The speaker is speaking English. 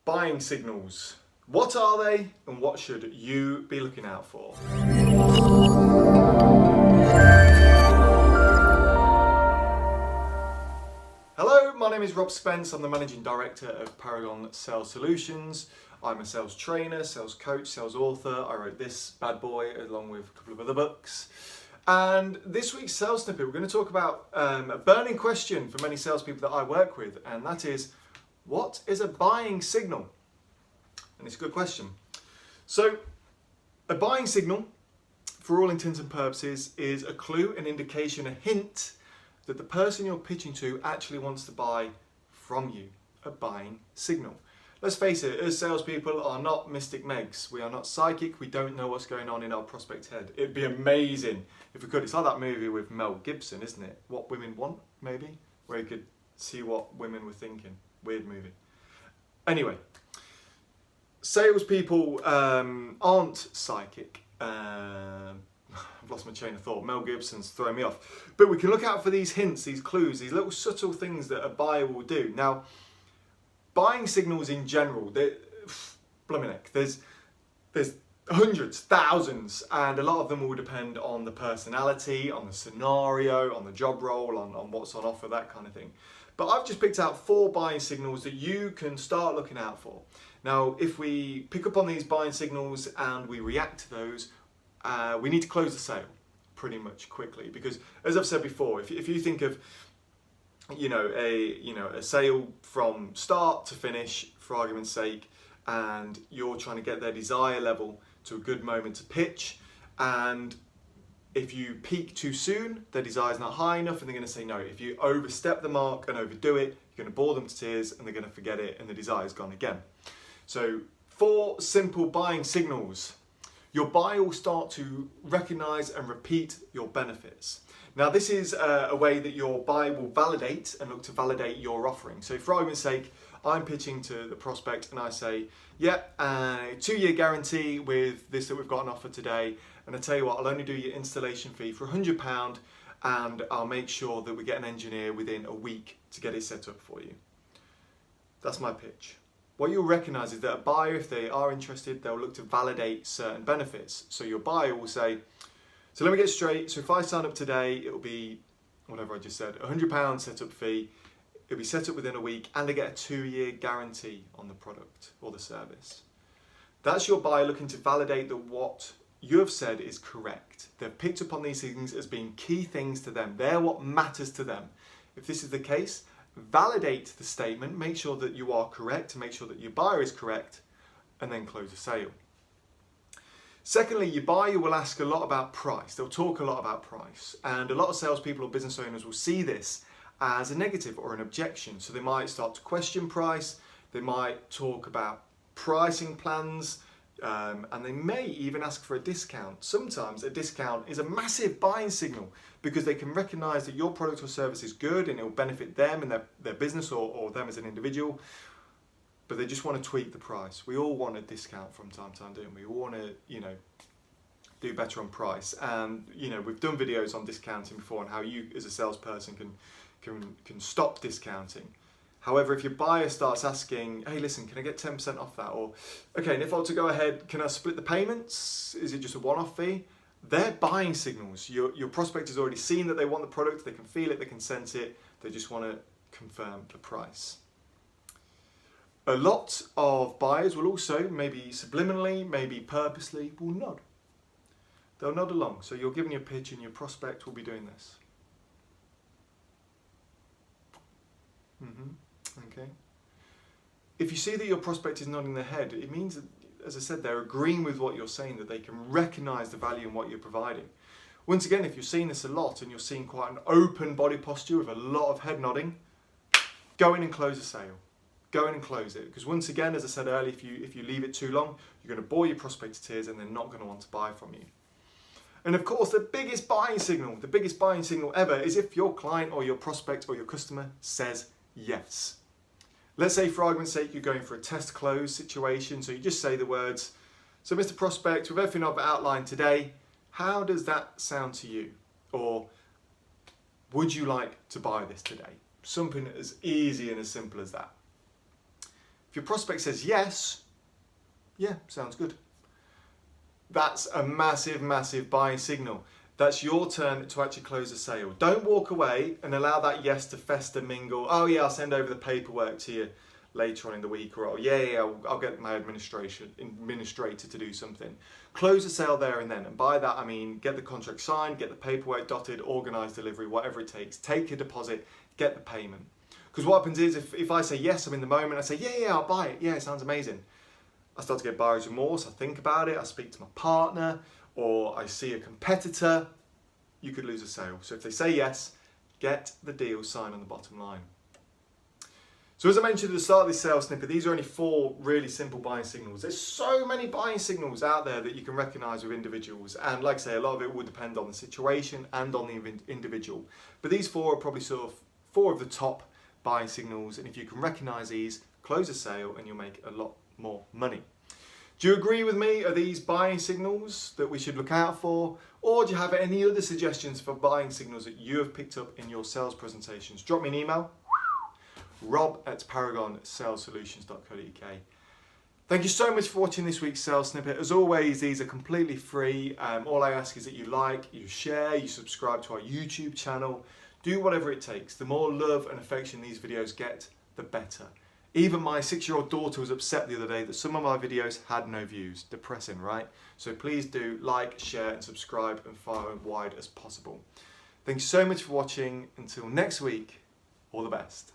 Buying signals. What are they and what should you be looking out for? Hello, my name is Rob Spence. I'm the Managing Director of Paragon Sales Solutions. I'm a sales trainer, sales coach, sales author. I wrote this bad boy along with a couple of other books. And this week's sales snippet, we're going to talk about a burning question for many salespeople that I work with, and that is, what is a buying signal? And it's a good question. So, a buying signal, for all intents and purposes, is a clue, an indication, a hint that the person you're pitching to actually wants to buy from you. A buying signal. Let's face it, as salespeople are not mystic Megs. We are not psychic. We don't know what's going on in our prospect's head. It'd be amazing if we could. It's like that movie with Mel Gibson, isn't it? What Women Want, maybe? Where you could see what women were thinking. Weird movie. Anyway, salespeople aren't psychic. I've lost my chain of thought. Mel Gibson's throwing me off. But we can look out for these hints, these clues, these little subtle things that a buyer will do. Now, buying signals in general, there's hundreds, thousands, and a lot of them will depend on the personality, on the scenario, on the job role, on what's on offer, that kind of thing. But I've just picked out 4 buying signals that you can start looking out for. Now, if we pick up on these buying signals and we react to those, we need to close the sale pretty much quickly, because as I've said before, if you think of a sale from start to finish, for argument's sake, and you're trying to get their desire level to a good moment to pitch, and if you peak too soon, their desire is not high enough and they're going to say no. If you overstep the mark and overdo it, you're going to bore them to tears and they're going to forget it and the desire is gone again. So 4 simple buying signals. Your buyer will start to recognize and repeat your benefits. Now, this is a way that your buyer will validate and look to validate your offering. So for argument's sake, I'm pitching to the prospect and I say, yeah, 2-year guarantee with this that we've got on offer today. And I tell you what, I'll only do your installation fee for £100 and I'll make sure that we get an engineer within a week to get it set up for you. That's my pitch. What you'll recognise is that a buyer, if they are interested, they'll look to validate certain benefits. So your buyer will say, so let me get straight, so if I sign up today, it'll be, whatever I just said, £100 setup fee, it'll be set up within a week, and they get a 2-year guarantee on the product or the service. That's your buyer looking to validate that what you have said is correct. They've picked up on these things as being key things to them. They're what matters to them. If this is the case, validate the statement, make sure that you are correct, make sure that your buyer is correct, and then close the sale. Secondly, your buyer will ask a lot about price. They'll talk a lot about price. And a lot of salespeople or business owners will see this as a negative or an objection. So they might start to question price. They might talk about pricing plans. And they may even ask for a discount. Sometimes a discount is a massive buying signal because they can recognize that your product or service is good and it will benefit them and their business or them as an individual. But they just want to tweak the price. We all want a discount from time to time, don't we? We all want to, do better on price. And, we've done videos on discounting before and how you as a salesperson can stop discounting. However, if your buyer starts asking, hey, listen, can I get 10% off that? Or, okay, and if I were to go ahead, can I split the payments? Is it just a one-off fee? They're buying signals. Your prospect has already seen that they want the product, they can feel it, they can sense it, they just want to confirm the price. A lot of buyers will also, maybe subliminally, maybe purposely, will nod. They'll nod along. So you're giving your pitch and your prospect will be doing this. Okay. If you see that your prospect is nodding their head, it means that, as I said, they're agreeing with what you're saying, that they can recognise the value in what you're providing. Once again, if you're seeing this a lot and you're seeing quite an open body posture with a lot of head nodding, go in and close the sale. Go in and close it. Because once again, as I said earlier, if you leave it too long, you're going to bore your prospect to tears and they're not going to want to buy from you. And of course, the biggest buying signal ever is if your client or your prospect or your customer says yes. Let's say, for argument's sake, you're going for a test close situation. So you just say the words, so Mr. Prospect, with everything I've outlined today, how does that sound to you? Or would you like to buy this today? Something as easy and as simple as that. If your prospect says yes, yeah, sounds good. That's a massive, massive buying signal. That's your turn to actually close the sale. Don't walk away and allow that yes to fester, mingle. Oh yeah, I'll send over the paperwork to you later on in the week, or I'll get my administrator to do something. Close the sale there and then, and by that I mean get the contract signed, get the paperwork dotted, organise delivery, whatever it takes. Take a deposit, get the payment. Because what happens is if I say yes, I'm in the moment, I say yeah, I'll buy it, yeah, it sounds amazing. I start to get buyer's remorse, I think about it, I speak to my partner, or I see a competitor, you could lose a sale. So if they say yes, get the deal signed on the bottom line. So as I mentioned at the start of this sales snippet, these are only 4 really simple buying signals. There's so many buying signals out there that you can recognise with individuals. And like I say, a lot of it will depend on the situation and on the individual. But these 4 are probably sort of 4 of the top buying signals. And if you can recognise these, close a sale and you'll make a lot more money. Do you agree with me? Are these buying signals that we should look out for? Or do you have any other suggestions for buying signals that you have picked up in your sales presentations? Drop me an email, rob@paragonssalessolutions.co.uk. Thank you so much for watching this week's sales snippet. As always, these are completely free. All I ask is that you like, you share, you subscribe to our YouTube channel. Do whatever it takes. The more love and affection these videos get, the better. Even my 6-year-old daughter was upset the other day that some of my videos had no views. Depressing, right? So please do like, share and subscribe and far and wide as possible. Thanks so much for watching. Until next week, all the best.